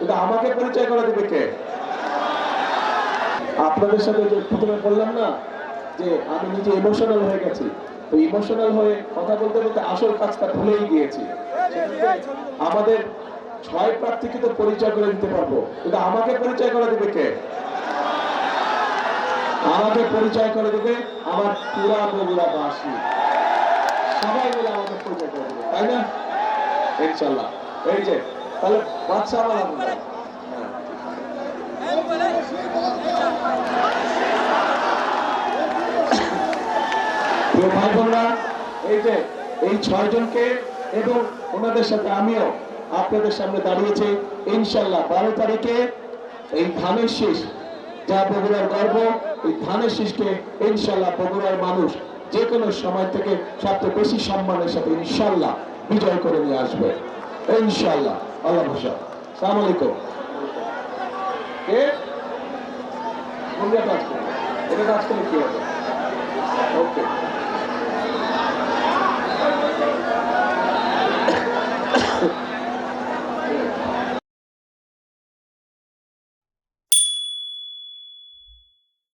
কিন্তু আমাকে পরিচয় করে দিবে কে? আপনাদের সাথে যে প্রথমে বললাম না যে আমি নিজে ইমোশনাল হয়ে গেছি, তো ইমোশনাল হয়ে কথা বলতে বলতে আসল কাজটা ভুলেই গিয়েছি। আমাদের 6 প্রার্থীকে তো পরিচয় করে দিতে পারবো, কিন্তু আমাকে পরিচয় করে দিবে কে? আমাকে পরিচয় করে দেবে আমার পুরা বগুড়াবাসী, সবাই মিলে আমাকে পরিচয় করে দেবে, তাই না? ইনশাল্লাহ। এই যে তাহলে বাদশা আমার আপনারা। প্রিয় ভাই বোনরা, এই যে এই 6 জনকে এবং ওনাদের সাথে আমিও আপনাদের সামনে দাঁড়িয়েছি। ইনশাল্লাহ 12 তারিখে এই ধানের শীষ, যা বগুড়ার গর্ব, এই ধানের শীষকে ইনশাল্লাহ বগুড়ার মানুষ যে কোনো সময় থেকে সবচেয়ে বেশি সম্মানের সাথে ইনশাল্লাহ বিজয় করে নিয়ে আসবে ইনশাল্লাহ। আল্লাহ ভরসা। আসসালামু আলাইকুম। কে কোন কাজ করবে? এটা কাজ করলে কি হবে? ওকে।